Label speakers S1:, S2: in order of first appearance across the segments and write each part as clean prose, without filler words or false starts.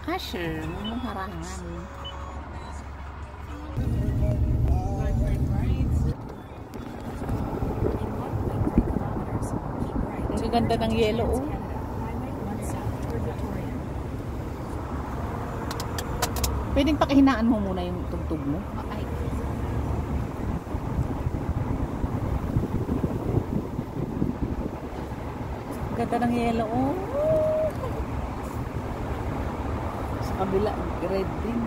S1: Asher, mong harangan. Ang ganda ng yellow, oh. Pwedeng pakihinaan mo muna yung tugtog mo. Ay. Ganda ng yellow, oh. Sa kabila, red din.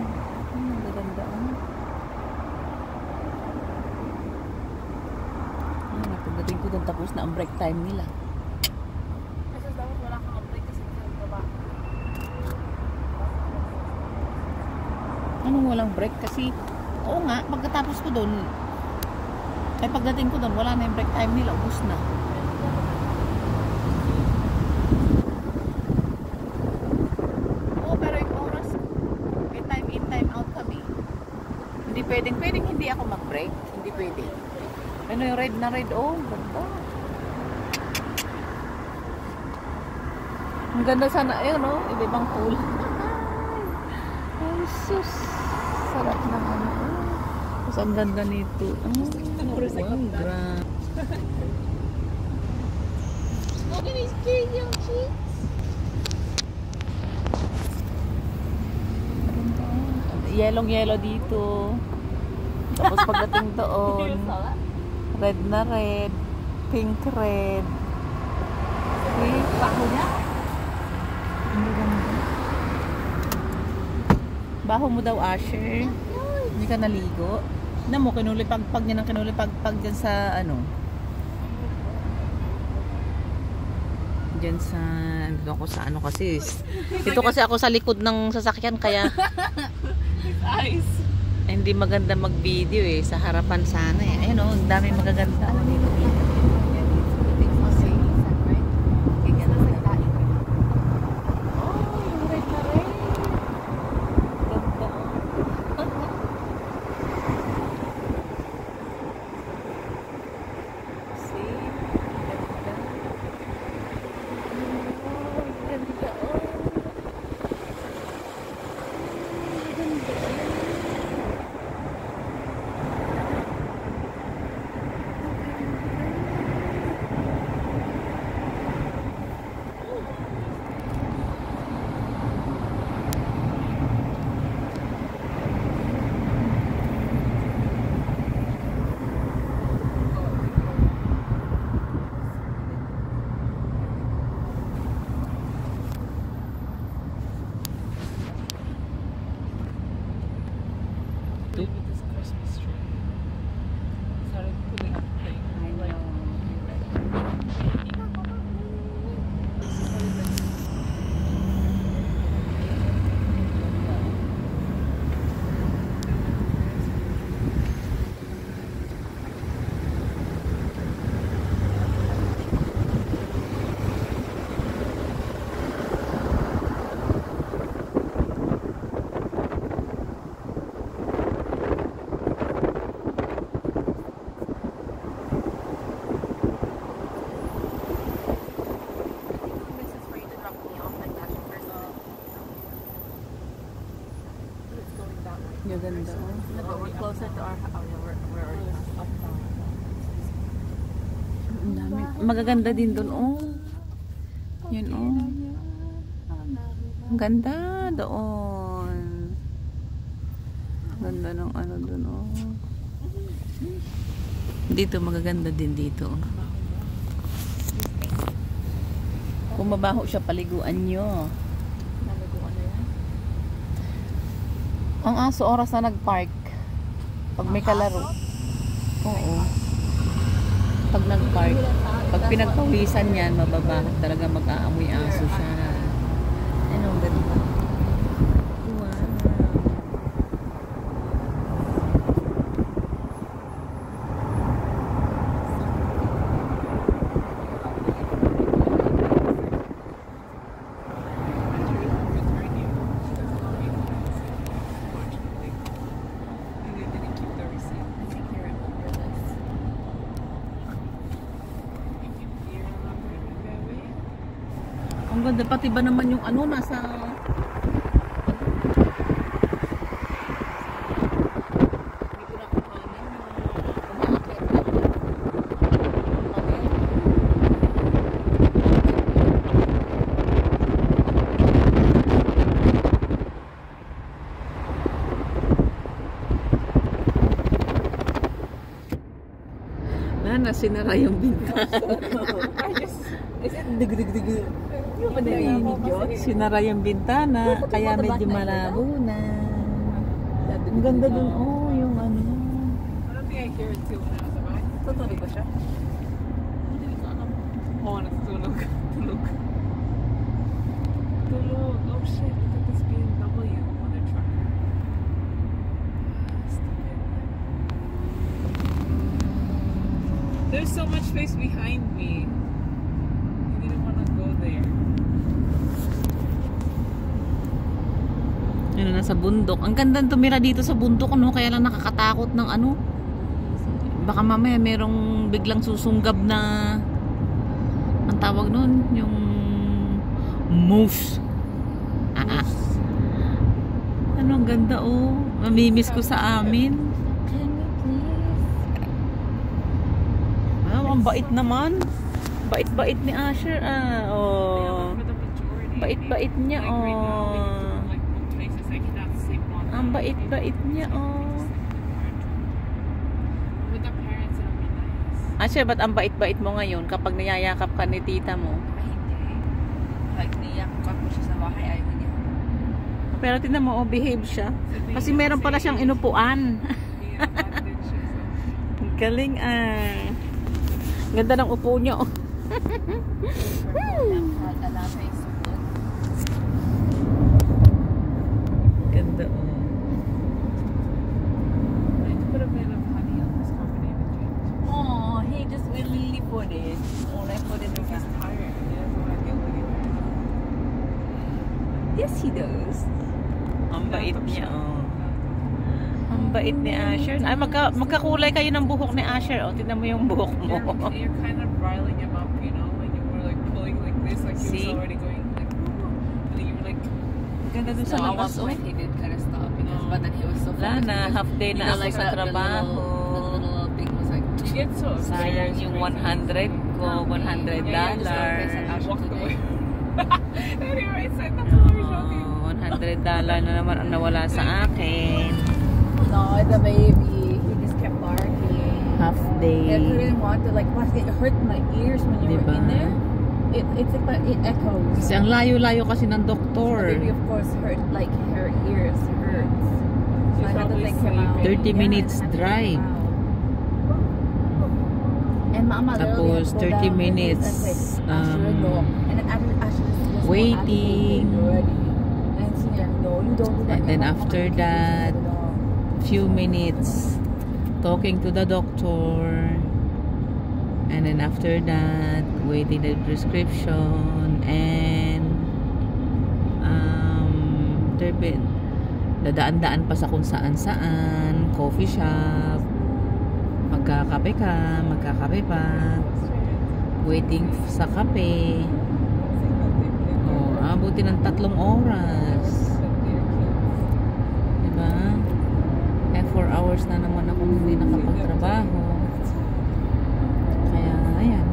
S1: Maganda, oh. Pagdating ko doon, tapos na ang break time nila.
S2: Kasi dapat wala kang break kasi baba.
S1: Anong walang break? Kasi, oo nga, pagkatapos ko doon, ay pagdating ko doon, wala na yung break time nila, ubus na. Oo, pero yung oras, may time in, time out kami. Hindi pwedeng hindi ako mag-break. Hindi pwedeng. Ano yung red na red? Oh, ganda. Ang ganda sana, ayun, no? Iba-ibang pool. Ay, sus. Sarap na ano. Tapos ang ganda nito. Oh, grabe.
S2: Look at these cute young cheeks.
S1: Yellow dito. Tapos pagdating doon, red na red, pink red. Okay, baho niya. Baho mo daw, Asher. Hindi ka naligo. Tignan mo, kinulipagpag niya ng kinulipagpag dyan sa ano. Dyan sa, dito ako sa ano kasi. Dito kasi ako sa likod ng sasakyan kaya
S2: Eyes.
S1: hindi maganda mag-video eh. Sa harapan sana eh. Ayun o, ang dami magaganda. Ganda.
S2: But we're closer to our house. We're already uptown.
S1: Ang dami. Magaganda din doon, oh. Yun, oh. Ang ganda doon. Ganda ng ano doon, oh. Dito, magaganda din dito. Kung mabaho siya, paliguan nyo. Ang aso oras na nag-park. Pag may kalaro. Oo. Pag nag-park. Pag pinagpawisan yan, mababa. Talaga mag-aamoy aso siya. Ano, ganda. Wow. Ang ganda, pati ba naman yung ano, nasa sinara yung bintana.
S3: Is it dig? Yung ba narinig yun?
S1: Sinara yung bintana, kaya medyo malabo na. Ang ganda dun, oh, yung ano.
S3: I don't think I hear it too when I was back. Tutuloy ba siya?
S2: Hindi ko alam.
S3: Oo, natutulog. Tulog. Oh shit, look at this BMW mother trucker. Stupid. There's so much space behind me. I didn't want to go there.
S1: Ano, nasa bundok. Ang ganda tumira dito sa bundok, no? Kaya lang nakakatakot ng ano. Baka mamaya merong biglang susunggab na, ang tawag nun, yung moose. Ano, ang ganda, oh. Mamimiss ko sa amin.
S2: Can we please?
S1: Ah, ang bait naman. Bait-bait ni Asher, ah. Oh.
S3: For the majority.
S1: Bait-bait niya,
S3: Like right now, we
S1: oh.
S3: go like places I cannot sleep on.
S1: Ang bait-bait niya, oh.
S3: With the parents, it'll be nice.
S1: Asher, ba't ang bait-bait mo ngayon kapag niyayakap ka ni tita mo?
S2: Ay, hindi. Like, niyakap ko siya sa bahay. Ayaw niya.
S1: Pero tingnan mo, oh, behave siya. Kasi meron pala siyang inupuan. Ang galing, ah. Ganda ng upo niya, oh. Ganda, oh.
S2: Oh, he just willingly put it. Oh, I put it in his
S3: tired.
S2: Yes, he does.
S1: Ang bait niya, oh. Ang bait ni Asher. Ay, magkakulay kayo ng buhok ni Asher, oh. Tingnan mo yung buhok mo.
S3: You're kind of riling him up, you know, when you were like pulling like this, like he
S1: See?
S3: was already going like, and then you were like,
S1: Ganda dun sa
S2: So, at
S1: labas,
S2: one
S1: oh.
S2: point, he did kind of stop because, but then he was so
S1: Wala
S2: focused
S1: na,
S2: because,
S1: half day
S2: you
S1: na
S2: know,
S1: ako
S2: like
S1: sa
S2: the
S1: trabaho.
S2: little thing was like,
S3: you get so
S1: Sayang yung 100 ko, $100.
S3: walked away. And you're right side the floor, joking.
S1: Oh, $100 na naman ang nawala sa akin.
S2: no, the baby, he just kept barking.
S1: Half day.
S2: I couldn't want to like, but it hurt my ears when you
S1: Diba?
S2: were in there. It's like it echoes.
S1: Kasi ang layo-layo kasi ng
S2: The
S1: doktor.
S2: baby, of course, hurt like her ears hurts. So I had to take him out.
S1: 30 minutes
S2: I had to take him
S1: drive.
S2: out. And Mama literally
S1: Tapos
S2: had to go
S1: 30
S2: down
S1: minutes,
S2: and say, Asher, no. And then Asher just
S1: waiting.
S2: And she said, no, you don't do that.
S1: And then
S2: Mama,
S1: after
S2: you can't
S1: that,
S2: do at all.
S1: few minutes talking to the doctor. And then after that, waiting the prescription and dadaan-daan pa sa kung saan-saan, coffee shop, magkakape pa, waiting sa kape. Oh, abuti ng 3 oras. Diba? Eh, 4 hours na naman ako hindi nakapagtrabaho. Kaya, ayan.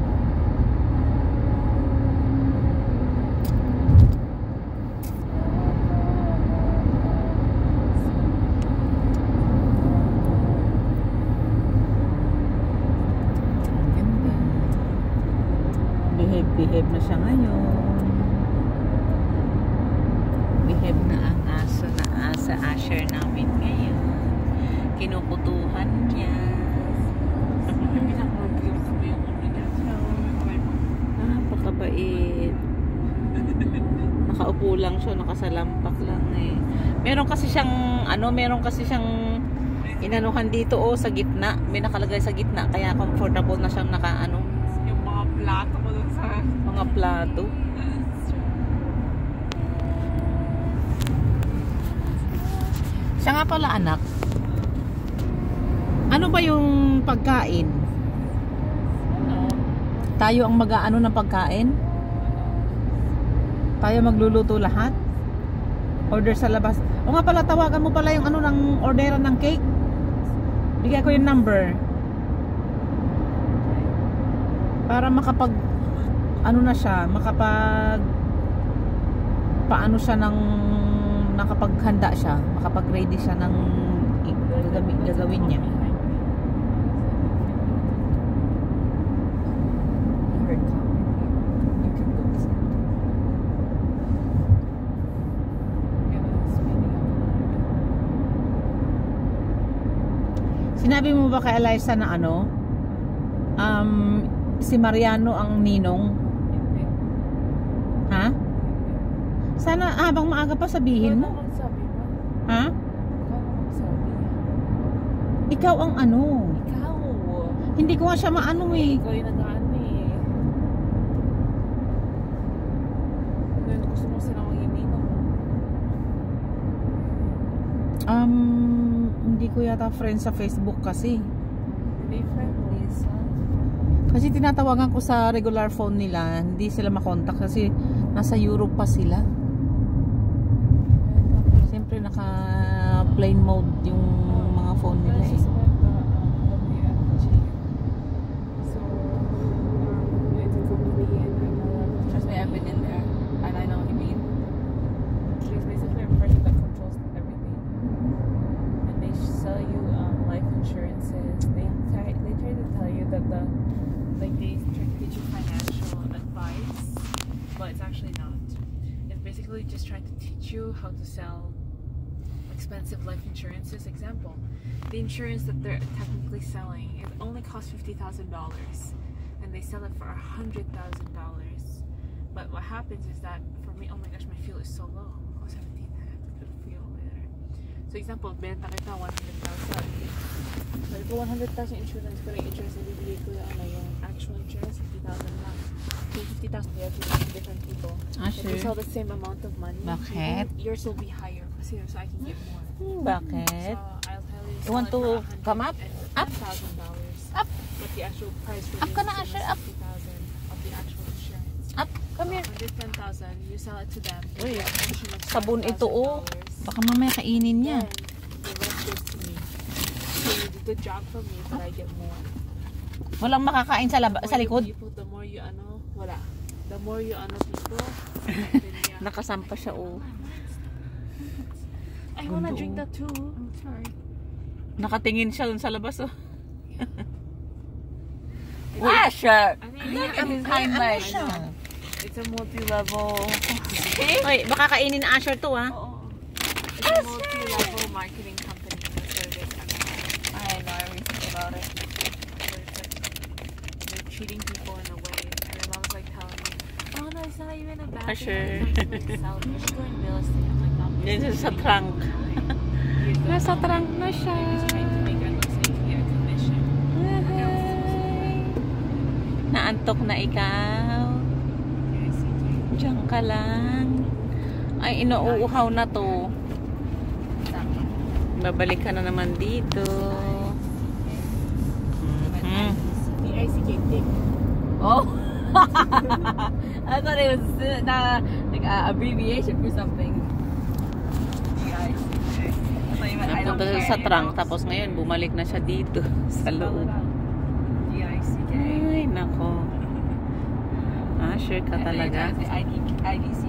S1: Ang ganda. Behave na siya ngayon. Behave na ang asa Asher namin ngayon. Kinukutuhan niya. Napakabait. Nakaupo lang siya, nakasalampak lang eh. Meron kasi siyang inanuhan dito sa gitna. May nakalagay sa gitna kaya comfortable na siyang nakaano.
S3: Yung mga plato ko dun sa
S1: Mga plato. Siya nga pala anak. Ano ba yung pagkain? Tayo ang mag-aano ng pagkain? Tayo magluluto lahat? Order sa labas. O nga pala, tawagan mo pala yung ano ng orderan ng cake. Bigay ko yung number. Para makapag ano na siya, makapag paano siya ng nakapaghanda siya, makapag-ready siya ng gagawin niya. Sinabi mo ba kay Eliza na ano? Si Mariano ang ninong?
S3: Hindi.
S1: Ha? Sana habang maaga pa sabihin mo.
S3: Magsabi ba?
S1: Ha?
S3: Magsabi.
S1: Ikaw ang ano?
S3: Ikaw.
S1: Hindi ko nga siya maano eh.
S3: Ikaw yung nag-ano eh. Ngayon gusto mo silang mag-ininong.
S1: Hindi ko yata friend sa Facebook kasi.
S3: Hindi friendly, son.
S1: Kasi tinatawagan ko sa regular phone nila, hindi sila makontak kasi nasa Europe pa sila. Siyempre naka plane mode yung mga phone nila eh.
S3: WFG. So, it's a company and I know, trust me, I've been in there and I know what you mean. It's basically a person that controls everything. And they sell you life insurances. They try to tell you that they try to teach you financial advice, but it's actually not. It's basically just trying to teach you how to sell expensive life insurances. Example, the insurance that they're technically selling, it only costs $50,000 and they sell it for $100,000. But what happens is that for me, oh my gosh, my fuel is so low. Oh, 17, I have to put fuel later. So example, benta kita 100,000. But for 100,000 insurance, pero yung insurance na bibigay ko yung actual insurance, 50,000 lang. So 50,000, they have to use different people. If you sell the same amount of money,
S1: Bakit?
S3: yours will be higher kasi so I can get more.
S1: Bakit?
S3: So I'll tell you,
S1: You want to come up? Up?
S3: $100,000.
S1: Up?
S3: But the actual price for
S1: Up ka na, Asher, up.
S3: 50,000 of the actual insurance.
S1: Up, come here.
S3: 110,000, you sell it to them.
S1: Uy,
S3: you get a commission of
S1: sabon ito oh.
S3: $5,000.
S1: Baka mamaya kainin niya.
S3: Then the rest goes to me. So you do the job for me, but I get more.
S1: Walang makakain sa sa likod.
S3: The more you ano, wala. The more you ano people, then yeah.
S1: Nakasampa siya oh.
S3: I wanna
S1: Gundo.
S3: drink that too. I'm sorry.
S1: Nakatingin siya dun sa labas oh.
S2: Asher!
S3: I mean,
S2: Look at his
S1: Ano
S2: highlights.
S1: siya?
S3: it's a multi-level.
S1: Oy, baka kainin na Asher to ah.
S3: Oo. It's a multi-level marketing company na service.
S2: I know everything about it.
S3: They're treating people in a way. And my mom's like telling me, oh no, it's not even a bad thing.
S1: Asher.
S3: Like, sell it. You're just going real estate. I'm like, not
S1: Yan siya sa trunk. Nasa trunk na siya.
S3: He's trying to make it look like he get a commission.
S1: Naantok na ikaw.
S3: Yes, CJ.
S1: Diyan ka lang. Ay, inuuhaw na to. Babalik ka na naman dito.
S3: D-I-C-K, dick.
S2: Oh! I thought it was like abbreviation for something.
S1: Napunta siya sa trunk, tapos ngayon bumalik na siya dito sa loob.
S3: D-I-C-K.
S1: Ay, nako. Ah, sure ka talaga.
S2: IDC.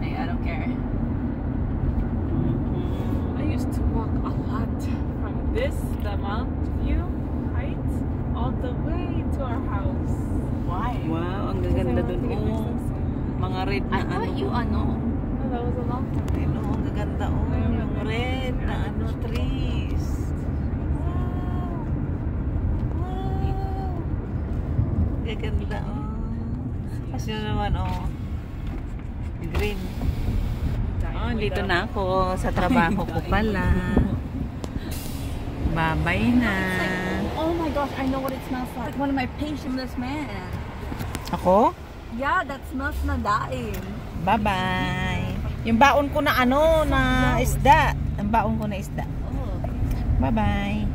S2: I don't care.
S3: I used to walk a lot from the Mount View height all the way to our house.
S2: Why?
S1: Wow, ang gaganda dun. Oh, mga red na
S2: I thought
S1: ano.
S2: you ano.
S3: Oh, that was a long time ago.
S1: Ayun, oh, ang gaganda. Oh, yung red na ano, trees. Wow. Wow. Gaganda, oh. Kasi naman, oh. Green. Oh, dito na ako sa trabaho ko pala. Bye-bye na.
S2: Oh my gosh, I know what it smells like. Like one of my patientless man.
S1: Ako?
S2: Yeah, that smells na daing.
S1: Bye-bye. Yung baon ko na ano, na isda. Ang baon ko na isda.
S2: Oh.
S1: Bye-bye.